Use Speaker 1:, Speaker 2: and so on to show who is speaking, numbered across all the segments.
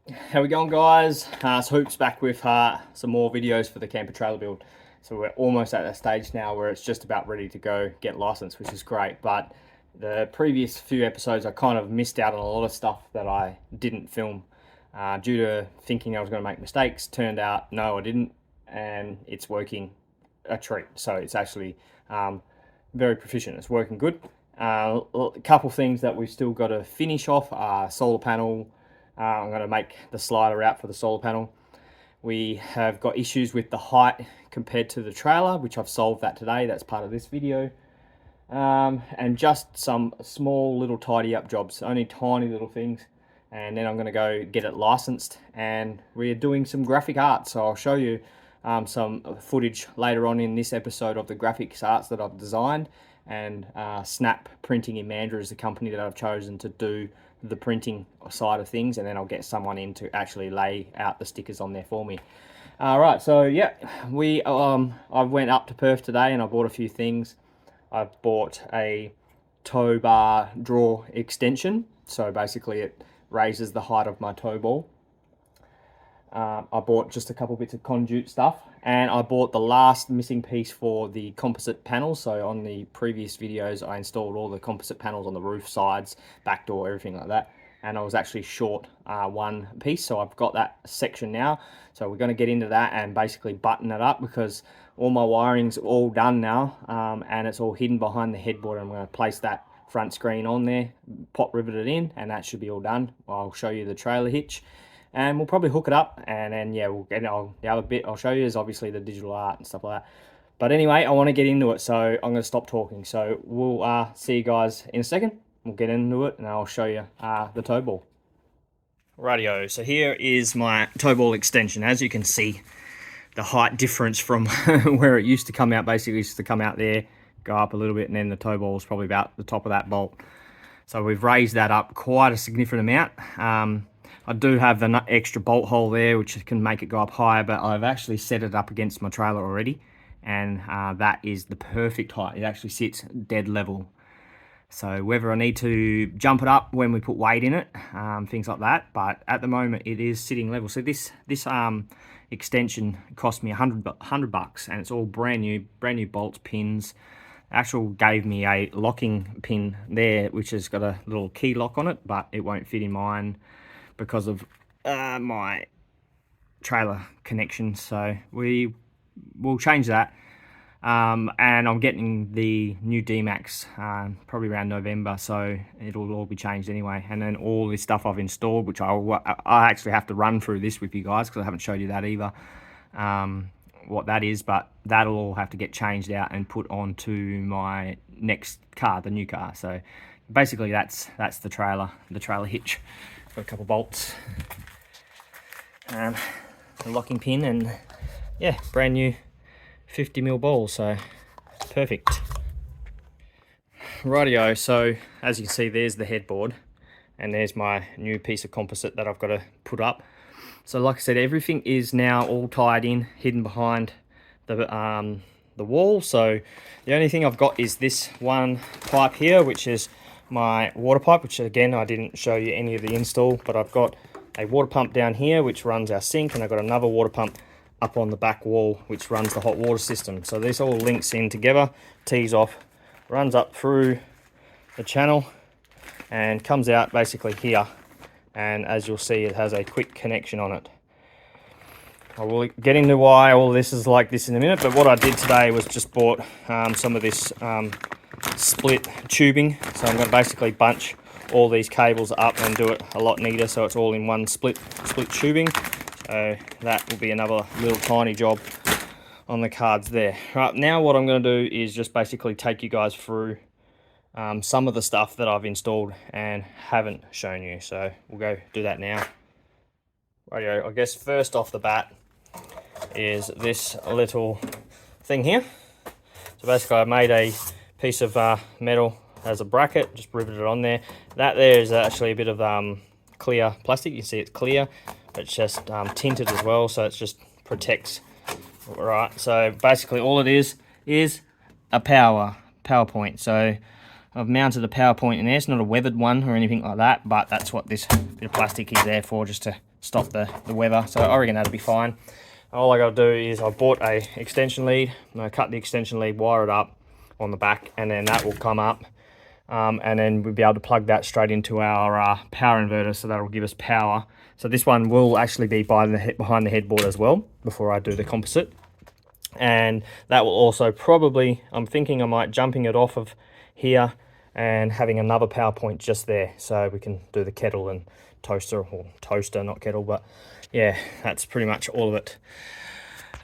Speaker 1: How we going, guys? So Hoop's back with some more videos for the camper trailer build. So we're almost at that stage now where it's just about ready to go get licensed, which is great. But the previous few episodes, I kind of missed out on a lot of stuff that I didn't film due to thinking I was going to make mistakes. Turned out, no, I didn't, and it's working a treat. So it's actually very proficient. It's working good. A couple things that we've still got to finish off are solar panel. I'm going to make the slider out for the solar panel. We have got issues with the height compared to the trailer, which I've solved that today. That's part of this video. And just some small little tidy up jobs, only tiny little things. And then I'm going to go get it licensed, and we're doing some graphic art. So I'll show you some footage later on in this episode of the graphics arts that I've designed. And Snap Printing in Mandurah is the company that I've chosen to do the printing side of things, and then I'll get someone in to actually lay out the stickers on there for me. All right, so yeah, I went up to Perth today and I bought a few things. I bought a tow bar draw extension, so basically it raises the height of my tow ball. I bought just a couple bits of conduit stuff, and I bought the last missing piece for the composite panels. So on the previous videos, I installed all the composite panels on the roof, sides, back door, everything like that. And I was actually short one piece, so I've got that section now. So we're going to get into that and basically button it up, because all my wiring's all done now, and it's all hidden behind the headboard. I'm going to place that front screen on there, pot rivet it in, and that should be all done. I'll show you the trailer hitch. And we'll probably hook it up, and then yeah, we'll get the other bit I'll show you is obviously the digital art and stuff like that. But anyway, I want to get into it, so I'm going to stop talking. So we'll see you guys in a second. We'll get into it, and I'll show you the tow ball. Rightio, so here is my tow ball extension. As you can see, the height difference from where it used to come out, basically used to come out there, go up a little bit, and then the tow ball is probably about the top of that bolt. So we've raised that up quite a significant amount. I do have an extra bolt hole there, which can make it go up higher, but I've actually set it up against my trailer already, and that is the perfect height. It actually sits dead level. So whether I need to jump it up when we put weight in it, things like that, but at the moment it is sitting level. So this extension cost me $100, and it's all brand new bolts, pins. Actual gave me a locking pin there, which has got a little key lock on it, but it won't fit in mine because of my trailer connection. So we will change that, and I'm getting the new D-Max probably around November, so it'll all be changed anyway. And then all this stuff I've installed, which I actually have to run through this with you guys, because I haven't showed you that either, what that is, but that'll all have to get changed out and put onto my next car, the new car. So basically that's the trailer hitch. Got a couple bolts, the locking pin, and yeah, brand new 50mm ball, so perfect. Rightio, so as you can see, there's the headboard, and there's my new piece of composite that I've got to put up. So like I said, everything is now all tied in, hidden behind the wall. So the only thing I've got is this one pipe here, which is my water pipe, which again I didn't show you any of the install, but I've got a water pump down here which runs our sink, and I've got another water pump up on the back wall which runs the hot water system. So this all links in together, tees off, runs up through the channel and comes out basically here, and as you'll see, it has a quick connection on it. I will get into why all this is like this in a minute, but what I did today was just bought some of this split tubing. So I'm going to basically bunch all these cables up and do it a lot neater, so it's all in one split tubing. So that will be another little tiny job on the cards there. Right, now what I'm going to do is just basically take you guys through some of the stuff that I've installed and haven't shown you. So we'll go do that now. Rightio, I guess first off the bat is this little thing here. So basically I made a piece of metal as a bracket, just riveted it on there. That there is actually a bit of clear plastic. You see it's clear, but it's just tinted as well, so it just protects. Right, so basically all it is a PowerPoint. So I've mounted a power point in there. It's not a weathered one or anything like that, but that's what this bit of plastic is there for, just to stop the weather. So I reckon that'll be fine. All I got to do is I bought a extension lead, and I cut the extension lead, wire it up on the back, and then that will come up, and then we'll be able to plug that straight into our power inverter, so that'll give us power. So this one will actually be behind the headboard as well before I do the composite. And that will also probably, I'm thinking I might jumping it off of here and having another power point just there, so we can do the kettle and toaster, or toaster, not kettle, but yeah, that's pretty much all of it.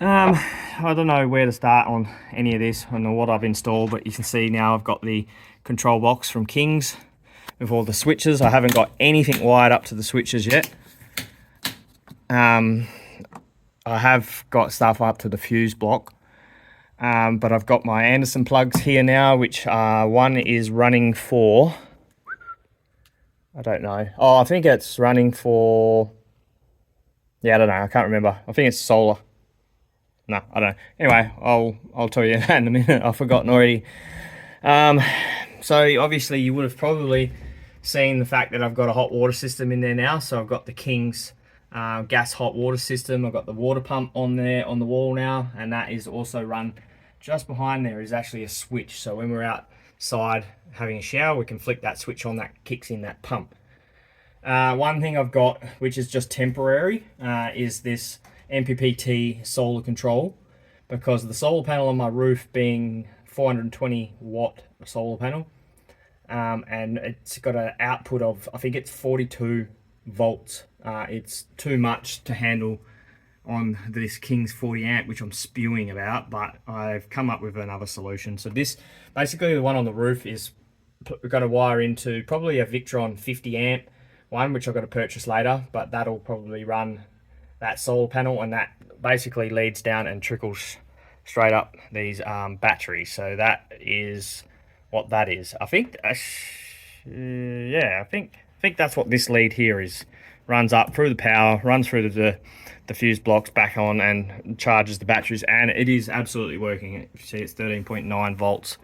Speaker 1: I don't know where to start on any of this and what I've installed, but you can see now I've got the control box from King's with all the switches. I haven't got anything wired up to the switches yet. I have got stuff up to the fuse block, but I've got my Anderson plugs here now, which one is running for, I don't know. Oh, I think it's running for, yeah, I don't know. I can't remember. I think it's solar. No, I don't know. Anyway, I'll tell you that in a minute. I've forgotten already. So obviously you would have probably seen the fact that I've got a hot water system in there now. So I've got the King's gas hot water system. I've got the water pump on there on the wall now, and that is also run just behind there is actually a switch. So when we're outside having a shower, we can flick that switch on, that kicks in that pump. One thing I've got, which is just temporary, is this MPPT solar control, because the solar panel on my roof being 420 watt solar panel, and it's got an output of, I think it's 42 volts. It's too much to handle on this King's 40 amp, which I'm spewing about, but I've come up with another solution. So this, basically the one on the roof is going to wire into probably a Victron 50 amp one, which I've got to purchase later, but that'll probably run that solar panel, and that basically leads down and trickles straight up these batteries. So that is what that is. I think, yeah, I think that's what this lead here is. Runs up through the power, runs through the fuse blocks back on, and charges the batteries, and it is absolutely working. You see it's 13.9 volts.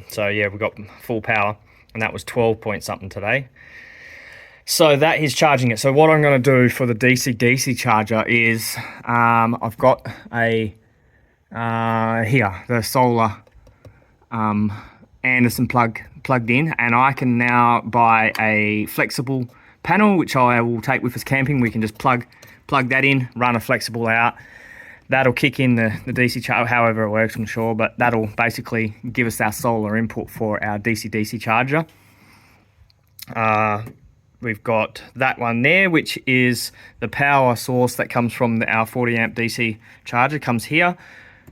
Speaker 1: So yeah, we've got full power, and that was 12 point something today. So that is charging it. So what I'm going to do for the DC charger is I've got a here the solar Anderson plugged in, and I can now buy a flexible panel, which I will take with us camping. We can just plug that in, run a flexible out. That'll kick in the DC charger, however it works, I'm sure, but that'll basically give us our solar input for our DC charger. We've got that one there, which is the power source that comes from our 40 amp DC charger, comes here,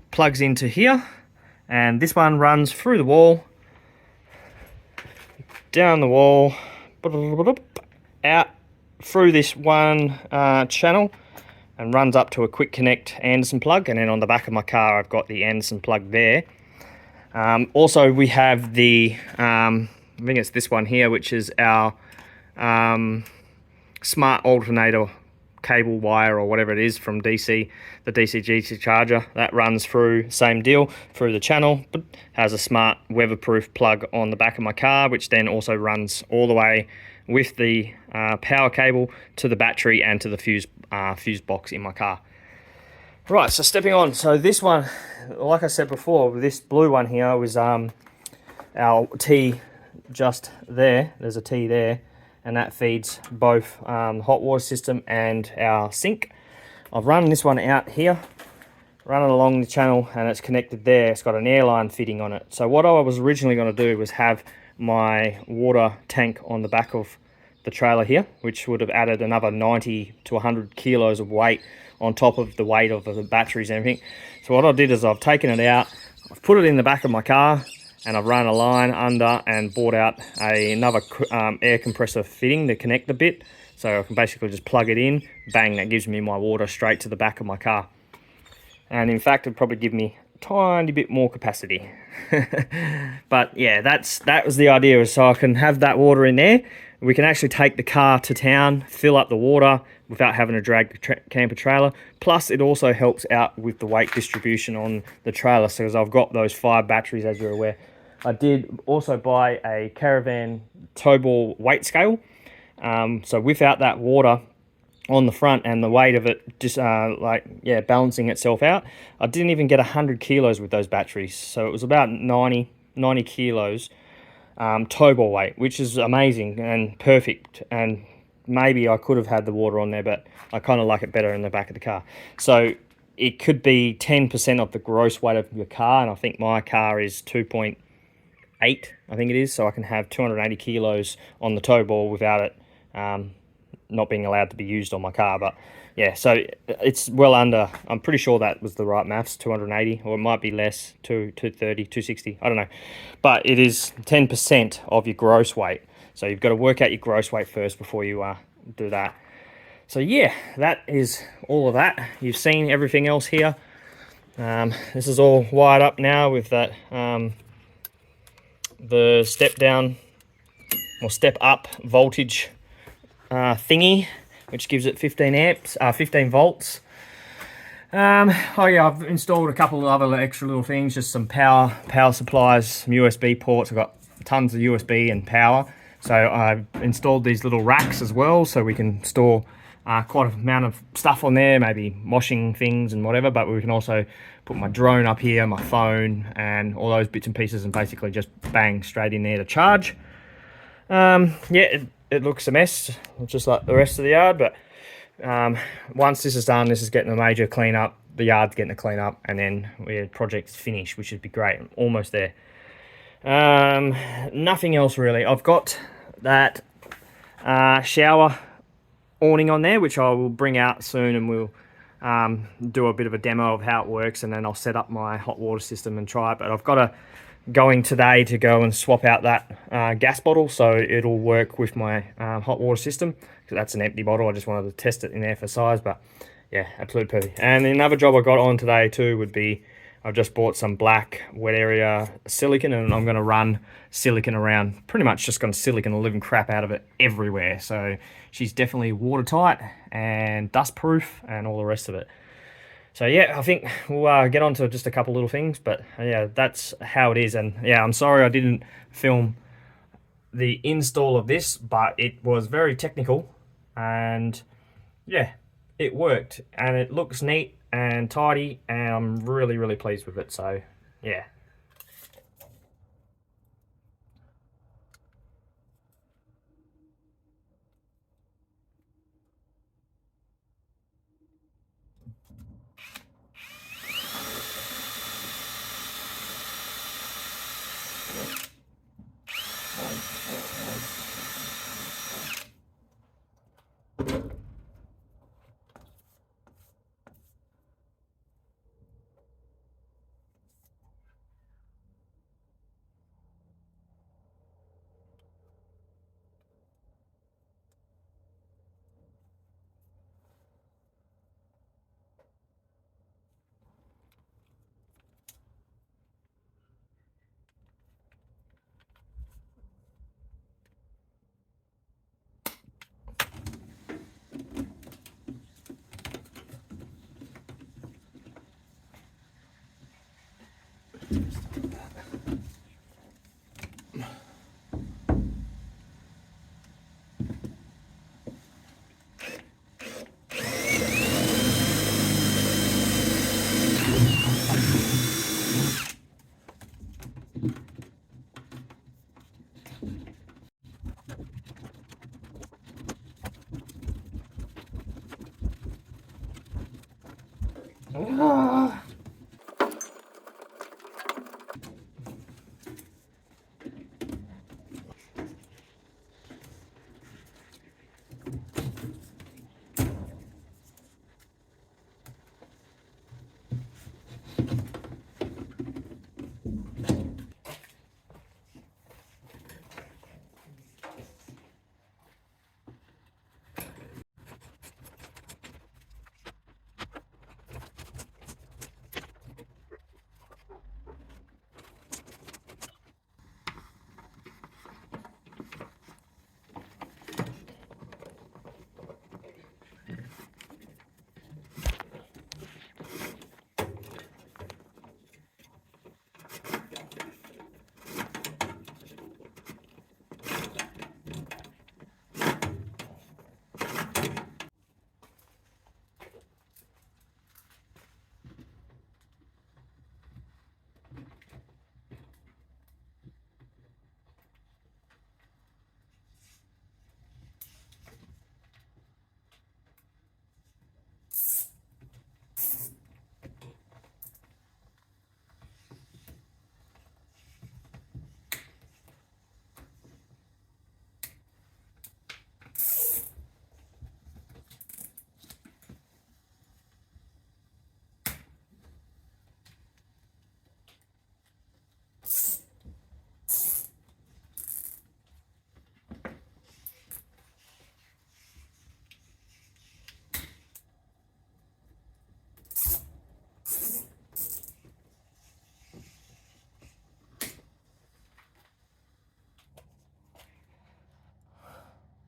Speaker 1: plugs into here, and this one runs through the wall, down the wall, out through this one channel, and runs up to a quick connect Anderson plug. And then on the back of my car I've got the Anderson plug there. Also we have the I think it's this one here, which is our smart alternator cable wire or whatever it is from the DC charger. That runs through, same deal, through the channel, but has a smart weatherproof plug on the back of my car, which then also runs all the way with the power cable to the battery and to the fuse box in my car. Right, so stepping on, so this one, like I said before, this blue one here was our T just there. There's a T there, and that feeds both hot water system and our sink. I've run this one out here, run it along the channel, and it's connected there. It's got an airline fitting on it. So what I was originally going to do was have my water tank on the back of the trailer here, which would have added another 90 to 100 kilos of weight on top of the weight of the batteries and everything. So what I did is I've taken it out, I've put it in the back of my car, and I've run a line under and bought out another air compressor fitting to connect the bit. So I can basically just plug it in, bang, that gives me my water straight to the back of my car. And in fact, it'd probably give me a tiny bit more capacity. But yeah, that was the idea, so I can have that water in there. We can actually take the car to town, fill up the water without having to drag the camper trailer. Plus, it also helps out with the weight distribution on the trailer, so as I've got those 5 batteries, as you're aware. I did also buy a caravan tow ball weight scale. So without that water on the front and the weight of it just balancing itself out, I didn't even get 100 kilos with those batteries. So it was about 90 kilos tow ball weight, which is amazing and perfect. And maybe I could have had the water on there, but I kind of like it better in the back of the car. So it could be 10% of the gross weight of your car, and I think my car is 2.8, I think it is, so I can have 280 kilos on the tow ball without it not being allowed to be used on my car. But yeah, so it's well under, I'm pretty sure that was the right maths, 280, or it might be less, 230, 260, I don't know. But it is 10% of your gross weight. So you've got to work out your gross weight first before you do that. So yeah, that is all of that. You've seen everything else here. This is all wired up now with that the step down or step up voltage thingy, which gives it 15 volts. Oh yeah, I've installed a couple of other extra little things, just some power supplies, some USB ports. I've got tons of USB and power. So I've installed these little racks as well, so we can store quite an amount of stuff on there, maybe washing things and whatever, but we can also put my drone up here, my phone, and all those bits and pieces, and basically just bang straight in there to charge. Yeah, it looks a mess, just like the rest of the yard, but once this is done, this is getting a major clean up, the yard's getting a clean up, and then the project's finished, which would be great. I'm almost there. Nothing else really. I've got that shower awning on there, which I will bring out soon, and we'll do a bit of a demo of how it works, and then I'll set up my hot water system and try it. But I've got going today to go and swap out that gas bottle, so it'll work with my hot water system, because that's an empty bottle. I just wanted to test it in there for size, but yeah, absolutely perfect. And another job I got on today too would be, I've just bought some black wet area silicone, and I'm going to run silicone around, pretty much just going to silicone the living crap out of it everywhere. So she's definitely watertight and dust proof and all the rest of it. So yeah, I think we'll get on to just a couple little things, but yeah, that's how it is. And yeah, I'm sorry I didn't film the install of this, but it was very technical, and yeah, it worked, and it looks neat and tidy, and I'm really pleased with it. So yeah.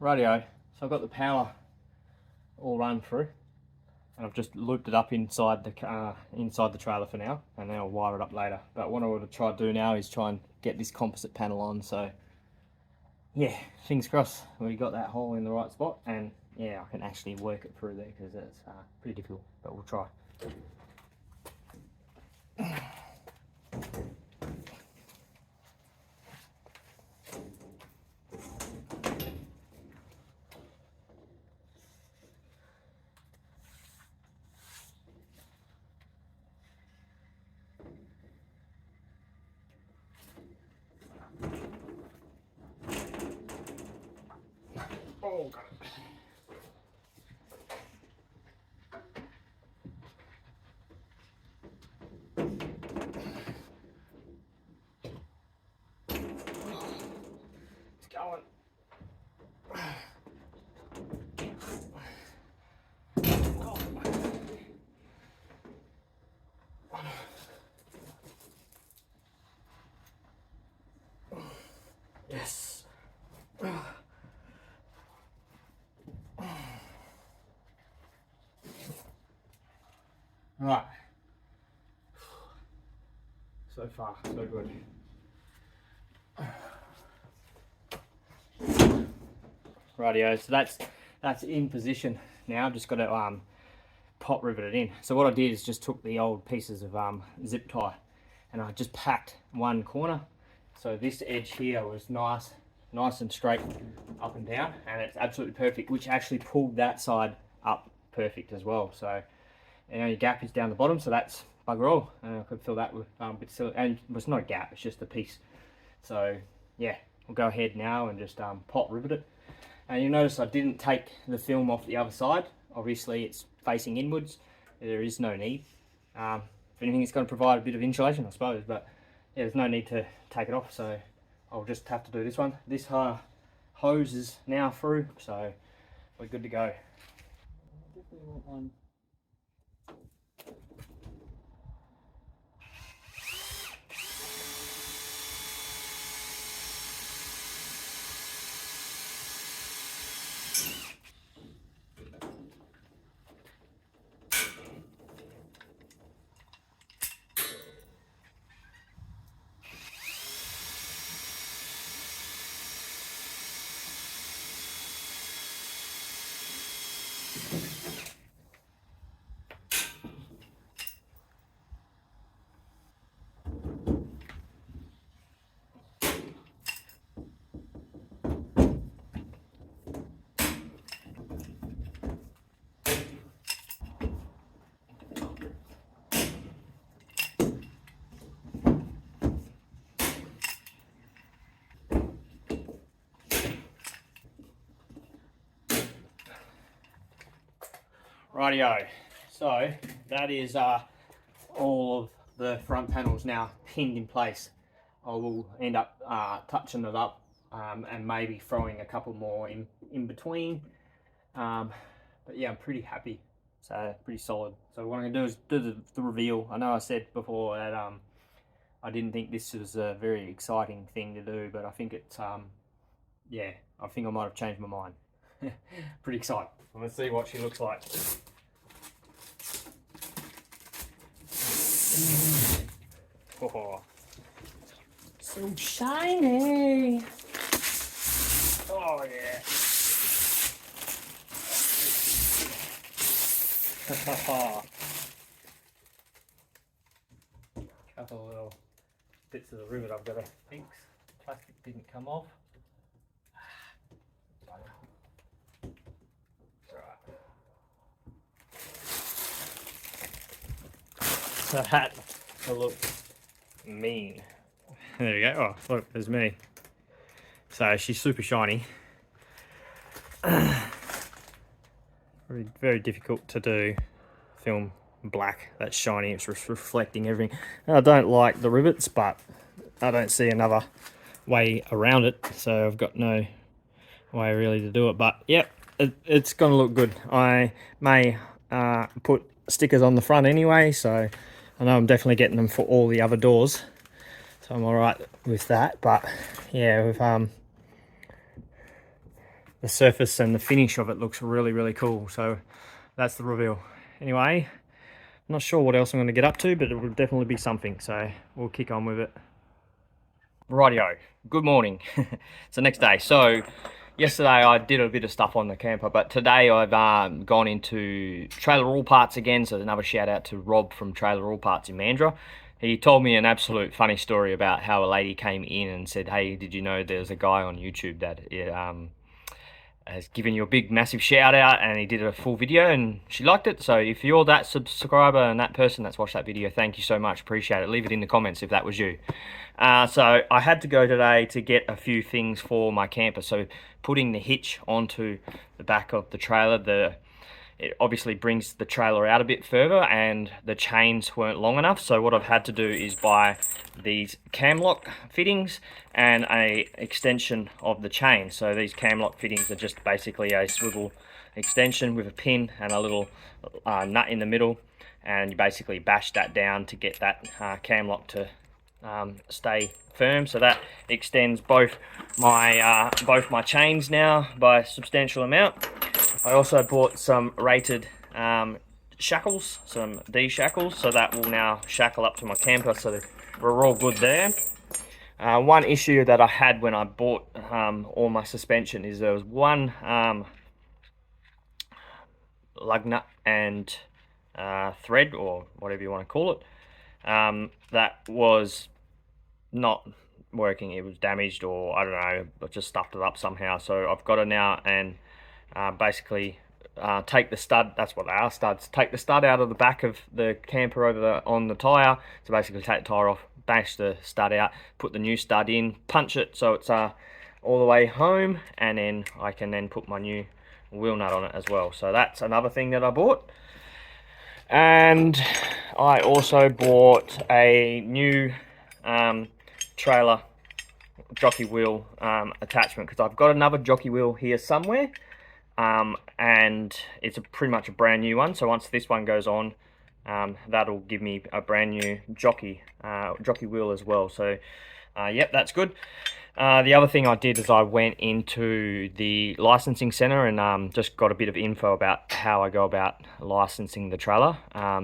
Speaker 1: Rightio, so I've got the power all run through, and I've just looped it up inside the trailer for now, and then I'll wire it up later. But what I want to try to do now is try and get this composite panel on. So yeah, fingers crossed we got that hole in the right spot, and yeah, I can actually work it through there, because it's pretty difficult, but we'll try. Oh, God. It's going. Yes. Right. So far, so good. Rightio, so that's in position now. I've just got to pot rivet it in. So what I did is just took the old pieces of zip tie, and I just packed one corner. So this edge here was nice and straight up and down, and it's absolutely perfect, which actually pulled that side up perfect as well. So the only gap is down the bottom, so that's bugger all. I could fill that with a bit of silicone, and it's not a gap, it's just a piece. So yeah, we'll go ahead now and just pot rivet it. And you'll notice I didn't take the film off the other side. Obviously it's facing inwards, there is no need. If anything, it's going to provide a bit of insulation, I suppose, but yeah, there's no need to take it off, so I'll just have to do this one. This hose is now through, so we're good to go. Definitely want one. Rightio, so that is all of the front panels now pinned in place. I will end up touching it up and maybe throwing a couple more in between, but yeah, I'm pretty happy, so pretty solid. So what I'm gonna do is do the reveal. I know I said before that I didn't think this was a very exciting thing to do, but I think it's yeah, I think I might have changed my mind. Pretty excited. Let's see what she looks like. Oh, so shiny. Oh yeah. Couple of little bits of the rivet I've got to fix. Plastic didn't come off. So that will look mean. There we go. Oh, look, there's me. So she's super shiny. Very, very difficult to do. Film black, that's shiny, it's reflecting everything. I don't like the rivets, but I don't see another way around it, so I've got no way really to do it. But yep, it's gonna look good. I may put stickers on the front anyway, so I know I'm definitely getting them for all the other doors, so I'm all right with that. But yeah, with the the surface and the finish of it looks really, really cool. So that's the reveal. Anyway, I'm not sure what else I'm going to get up to, but it will definitely be something. So we'll kick on with it. Rightio, good morning. It's the next day. So yesterday I did a bit of stuff on the camper, but today I've gone into Trailer All Parts again. So another shout out to Rob from Trailer All Parts in Mandurah. He told me an absolute funny story about how a lady came in and said, hey, did you know there's a guy on YouTube that has given you a big massive shout out, and he did a full video and she liked it. So if you're that subscriber and that person that's watched that video, thank you so much, appreciate it. Leave it in the comments if that was you. So I had to go today to get a few things for my camper. So putting the hitch onto the back of the trailer, it obviously brings the trailer out a bit further, and the chains weren't long enough. So what I've had to do is buy these cam lock fittings and a extension of the chain. So these cam lock fittings are just basically a swivel extension with a pin and a little nut in the middle, and you basically bash that down to get that cam lock to stay firm. So that extends both my chains now by a substantial amount. I also bought some rated shackles, some D shackles, so that will now shackle up to my camper, so we're all good there. One issue that I had when I bought all my suspension is there was one lug nut and thread, or whatever you want to call it, that was not working. It was damaged, or I don't know, I just stuffed it up somehow. So I've got to now and basically take the stud, that's what they are, studs, take the stud out of the back of the camper on the tyre. So basically take the tyre off, bash the stud out, put the new stud in, punch it so it's all the way home, and then I can then put my new wheel nut on it as well. So that's another thing that I bought. And I also bought a new trailer jockey wheel attachment, because I've got another jockey wheel here somewhere, and it's pretty much a brand new one. So once this one goes on, that'll give me a brand new jockey wheel as well. So yep, that's good. The other thing I did is I went into the licensing center and just got a bit of info about how I go about licensing the trailer.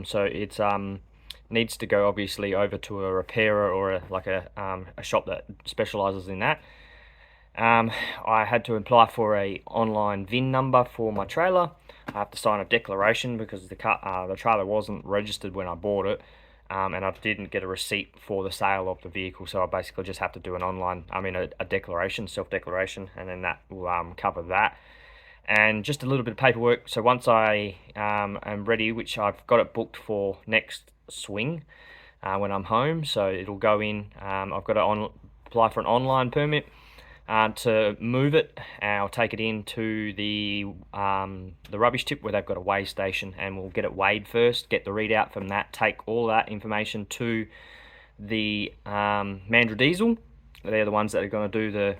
Speaker 1: So it's needs to go obviously over to a repairer or a shop that specializes in that. I had to apply for a online VIN number for my trailer. I have to sign a declaration because the trailer wasn't registered when I bought it, and I didn't get a receipt for the sale of the vehicle. So I basically just have to do an online, a declaration, self-declaration, and then that will cover that. And just a little bit of paperwork. So once I am ready, which I've got it booked for next swing when I'm home, so it'll go in. I've got to apply for an online permit to move it. I'll take it into the rubbish tip where they've got a weigh station, and we'll get it weighed first, get the readout from that, take all that information to the Mandurah Diesel. They're the ones that are going to do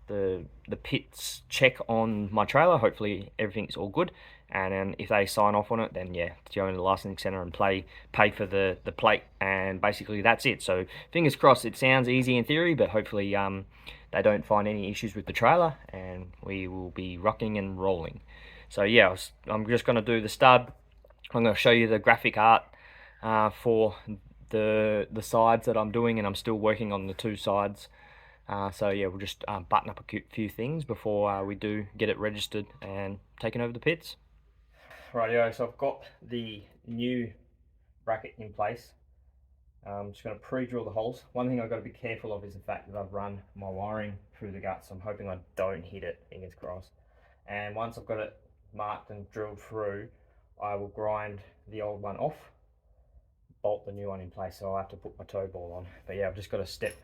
Speaker 1: the pits check on my trailer. Hopefully everything's all good, and then if they sign off on it, then yeah, go into the licensing center and pay for the plate, and basically that's it. So fingers crossed. It sounds easy in theory, but hopefully they don't find any issues with the trailer, and we will be rocking and rolling. So yeah, I'm just going to do the stud. I'm going to show you the graphic art for the sides that I'm doing, and I'm still working on the two sides. So yeah, we'll just button up a few things before we do get it registered and taken over the pits. Rightio, so I've got the new bracket in place. I'm just going to pre-drill the holes. One thing I've got to be careful of is the fact that I've run my wiring through the guts. So I'm hoping I don't hit it, fingers crossed. And once I've got it marked and drilled through, I will grind the old one off, bolt the new one in place. So I'll have to put my toe ball on. But yeah, I've just got to step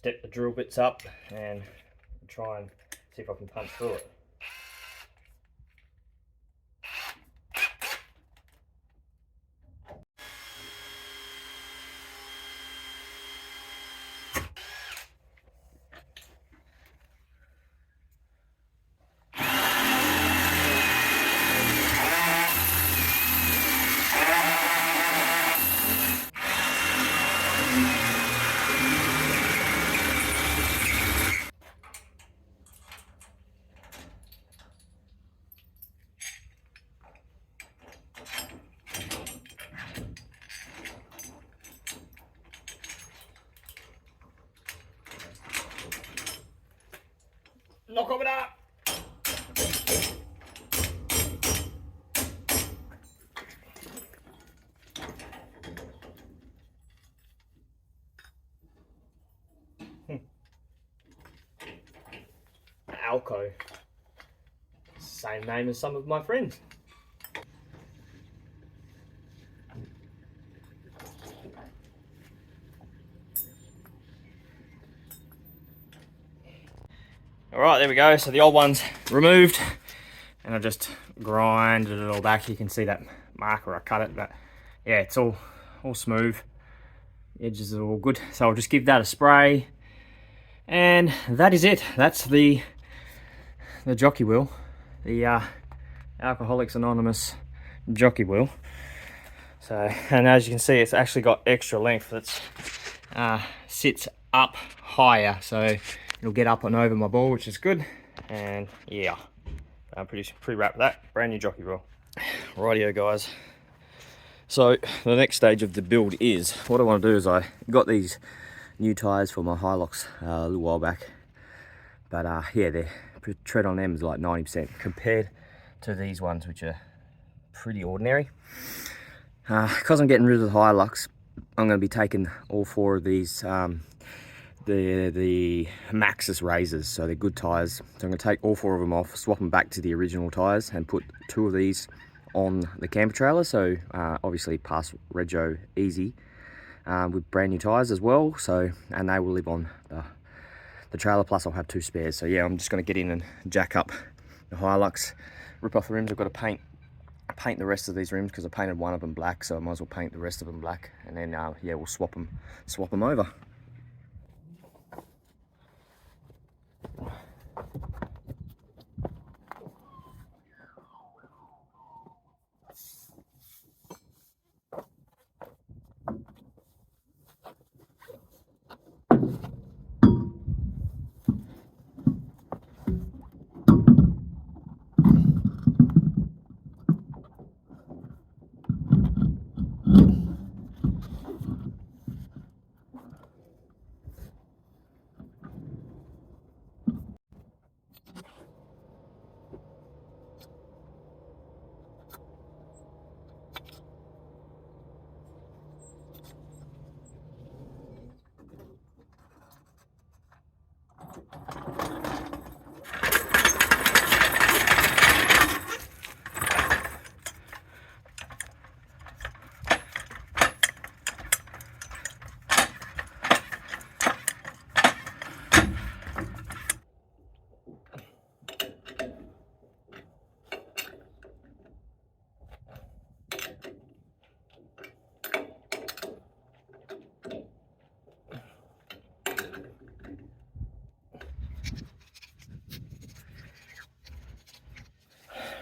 Speaker 1: the drill bits up and try and see if I can punch through it. knock of it up. Alco. Same name as some of my friends. Alright, there we go. So the old one's removed and I just grinded it all back. You can see that marker, I cut it, but yeah, it's all smooth. The edges are all good. So I'll just give that a spray. And that is it. That's the jockey wheel. The Alcoholics Anonymous jockey wheel. So, and as you can see, it's actually got extra length. That's sits up higher, so it'll get up and over my ball, which is good. And yeah, I'm pretty wrapped with that. Brand new jockey wheel. Rightio, guys. So the next stage of the build is, what I want to do is I got these new tyres for my Hilux a little while back, but yeah, the tread on them is like 90% compared to these ones, which are pretty ordinary. Because I'm getting rid of the Hilux, I'm going to be taking all four of these the Maxxis razors, so they're good tyres. So I'm going to take all four of them off, swap them back to the original tyres, and put two of these on the camper trailer. So obviously pass rego easy with brand new tyres as well. So, and they will live on the trailer, plus I'll have two spares. So yeah, I'm just going to get in and jack up the Hilux, rip off the rims. I've got to paint the rest of these rims because I painted one of them black, so I might as well paint the rest of them black, and then yeah, we'll swap them over.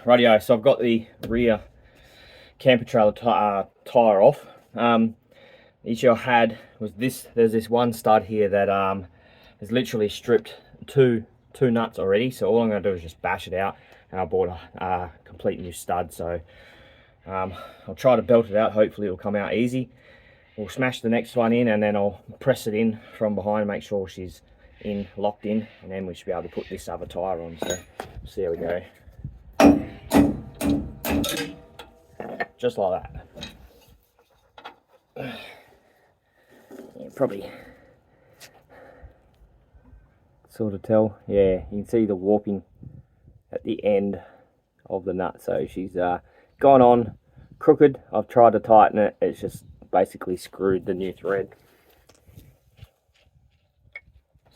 Speaker 1: Rightio, so I've got the rear camper trailer tyre off. The issue I had was this. There's this one stud here that has literally stripped two nuts already. So all I'm going to do is just bash it out, and I bought a complete new stud. So I'll try to belt it out. Hopefully it'll come out easy. We'll smash the next one in, and then I'll press it in from behind, make sure she's locked in, and then we should be able to put this other tyre on. So we'll see how we go. Just like that. Yeah, probably sort of tell. Yeah, you can see the warping at the end of the nut. So she's gone on crooked. I've tried to tighten it. It's just basically screwed the new thread.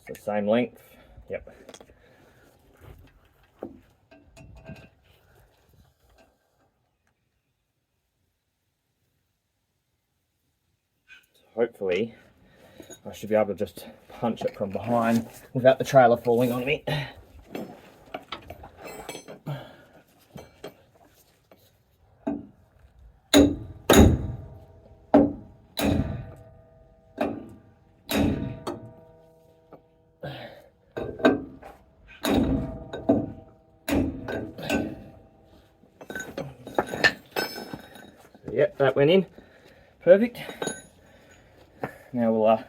Speaker 1: It's the same length. Yep. Hopefully I should be able to just punch it from behind without the trailer falling on me. Yep, that went in. Perfect. Now we'll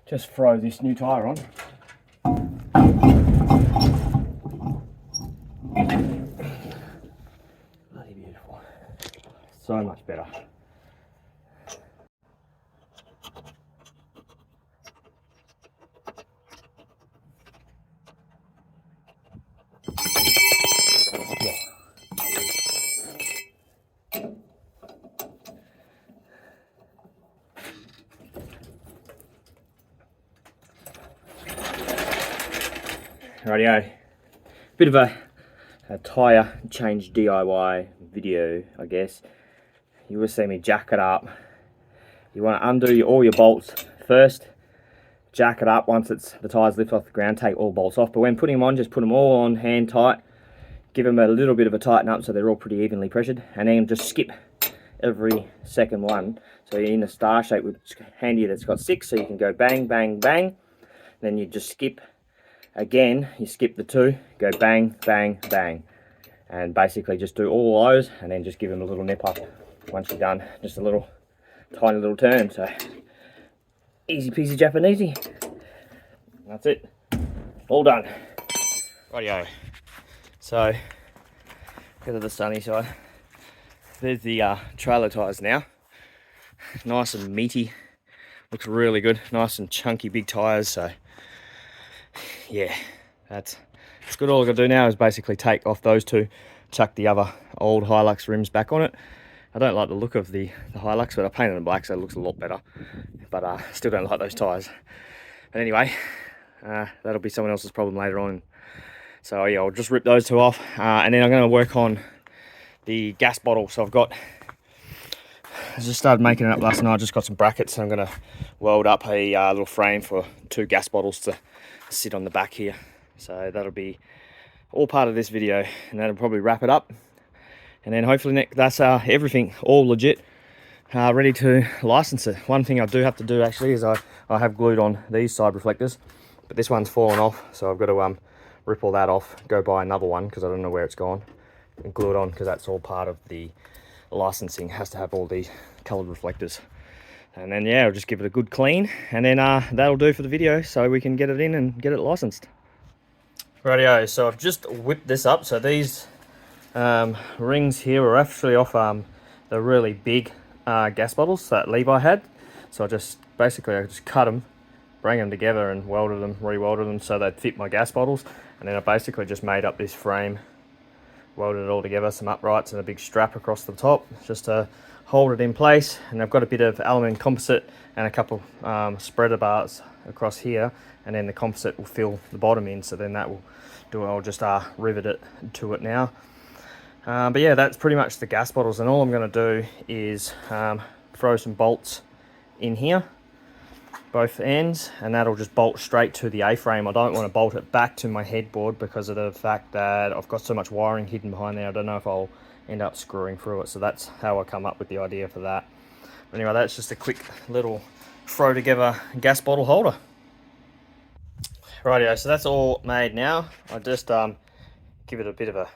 Speaker 1: just throw this new tyre on. so much better. Rightio, bit of a tyre change DIY video, I guess. You will see me jack it up. You want to undo all your bolts first, jack it up. Once the tyres lift off the ground, take all bolts off. But when putting them on, just put them all on hand tight. Give them a little bit of a tighten up so they're all pretty evenly pressured. And then just skip every second one. So you're in a star shape, with handy that's got 6, so you can go bang, bang, bang. Then you just skip. Again, you skip the 2, go bang, bang, bang. And basically just do all those and then just give them a little nip up once you're done. Just a little, tiny little turn. So, easy peasy Japanesey. That's it. All done. Rightio. So, go to the sunny side. There's the trailer tyres now. Nice and meaty. Looks really good. Nice and chunky big tyres. So, yeah, that's good. All I got to do now is basically take off those 2, chuck the other old Hilux rims back on it. I don't like the look of the Hilux, but I painted them black so it looks a lot better. But still don't like those tyres. But anyway, that'll be someone else's problem later on. So yeah, I'll just rip those 2 off, and then I'm going to work on the gas bottle. So I just started making it up last night. I just got some brackets and I'm going to weld up a little frame for 2 gas bottles to sit on the back here. So that'll be all part of this video, and that'll probably wrap it up. And then hopefully that's everything all legit, ready to license it. One thing I do have to do actually is I have glued on these side reflectors, but this one's fallen off, so I've got to rip all that off, go buy another one because I don't know where it's gone, and glue it on because that's all part of the licensing. It has to have all these coloured reflectors. And then yeah, I'll just give it a good clean, and then that'll do for the video, so we can get it in and get it licensed. Rightio, so I've just whipped this up. So these rings here are actually off the really big gas bottles that Levi had. So I just cut them, bring them together and welded them, re-welded them so they'd fit my gas bottles. And then I basically just made up this frame, welded it all together, some uprights and a big strap across the top just to hold it in place. And I've got a bit of aluminium composite and a couple spreader bars across here, and then the composite will fill the bottom in, so then that will do it. I'll just rivet it to it now. But yeah, that's pretty much the gas bottles, and all I'm going to do is throw some bolts in here, both ends, and that'll just bolt straight to the A-frame. I don't want to bolt it back to my headboard because of the fact that I've got so much wiring hidden behind there. I don't know if I'll end up screwing through it, so that's how I come up with the idea for that. But anyway, that's just a quick little throw together gas bottle holder. Rightio, so that's all made now. I just give it a bit of a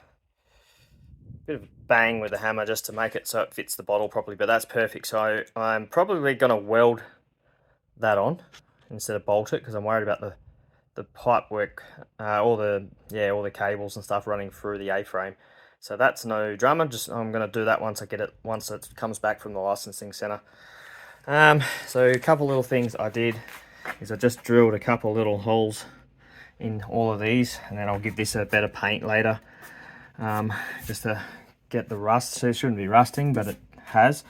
Speaker 1: bang with the hammer just to make it so it fits the bottle properly, but that's perfect. So I'm probably going to weld that on instead of bolt it, because I'm worried about the pipe work, all the cables and stuff running through the A-frame. So that's no drama. I'm going to do that once it comes back from the licensing center. So a couple little things I did is I just drilled a couple little holes in all of these, and then I'll give this a better paint later, just to get the rust. So it shouldn't be rusting, but it has.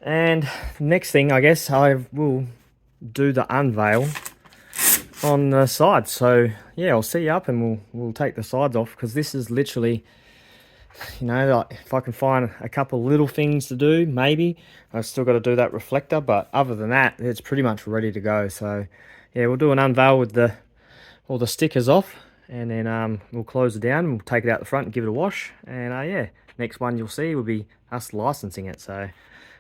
Speaker 1: And next thing, I guess I will do the unveil on the sides. So yeah, I'll see you up and we'll take the sides off, because this is literally, you know, like if I can find a couple little things to do, maybe I've still got to do that reflector, but other than that, it's pretty much ready to go. So yeah, we'll do an unveil with all the stickers off, and then we'll close it down and we'll take it out the front and give it a wash. And yeah, next one you'll see will be us licensing it, so,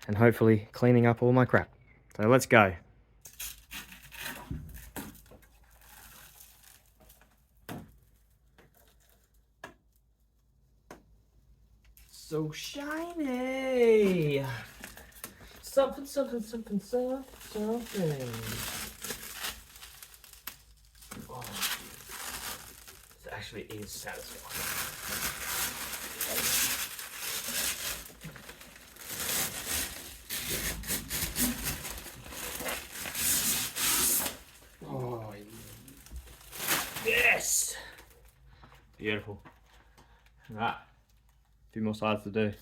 Speaker 1: and hopefully cleaning up all my crap. So let's go. So shiny. Something, something, something, something, something. Oh, this actually is satisfying. beautiful. Right, a few more sides to do.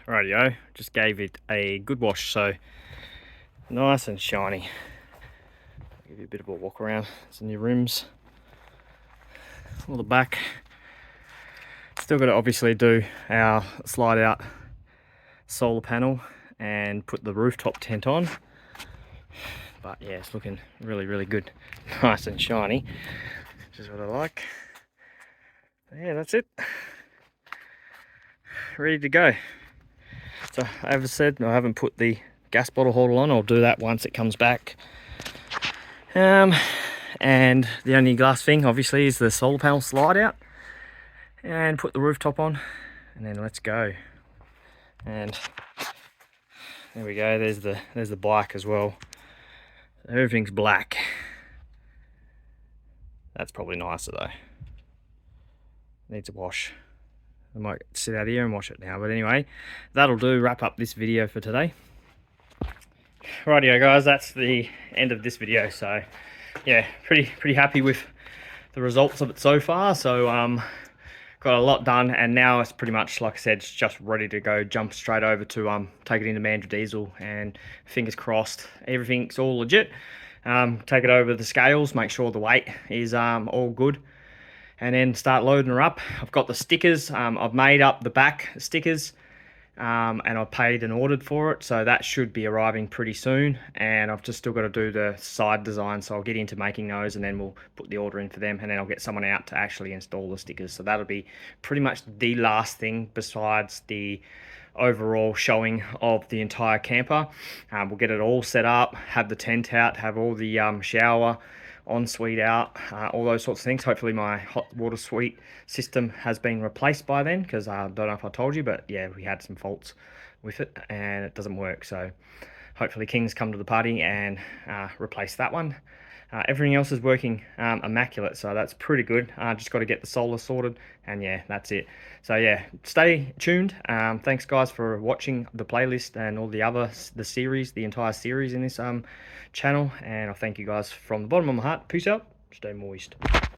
Speaker 1: Rightio, just gave it a good wash, so nice and shiny. Give you a bit of a walk around. Some new rims, all the back. Still got to obviously do our slide out solar panel and put the rooftop tent on. But yeah, it's looking really, really good. Nice and shiny, which is what I like. Yeah, that's it. Ready to go. So as I said, I haven't put the gas bottle holder on. I'll do that once it comes back. And the only last thing obviously is the solar panel slide out and put the rooftop on, and then let's go. And there we go, there's the bike as well. Everything's black. That's probably nicer though. Needs a wash. I might sit out here and wash it now, but anyway, that'll do. Wrap up this video for today. Rightio guys, that's the end of this video. So yeah, pretty happy with the results of it so far. So got a lot done, and now it's pretty much, like I said, it's just ready to go, jump straight over to take it into Mandra Diesel, and fingers crossed everything's all legit. Take it over the scales, make sure the weight is all good, and then start loading her up. I've got the stickers. I've made up the back stickers, and I paid and ordered for it, so that should be arriving pretty soon. And I've just still got to do the side design, so I'll get into making those, and then we'll put the order in for them, and then I'll get someone out to actually install the stickers. So that'll be pretty much the last thing besides the overall showing of the entire camper. We'll get it all set up, have the tent out, have all the shower ensuite out, all those sorts of things. Hopefully my hot water suite system has been replaced by then, because I don't know if I told you, but yeah, we had some faults with it and it doesn't work. So hopefully King's come to the party and replace that one. Everything else is working immaculate, so that's pretty good. Just got to get the solar sorted, and yeah, that's it. So yeah, stay tuned. Thanks guys for watching the playlist and all the series, the entire series in this channel, and I thank you guys from the bottom of my heart. Peace out, stay moist.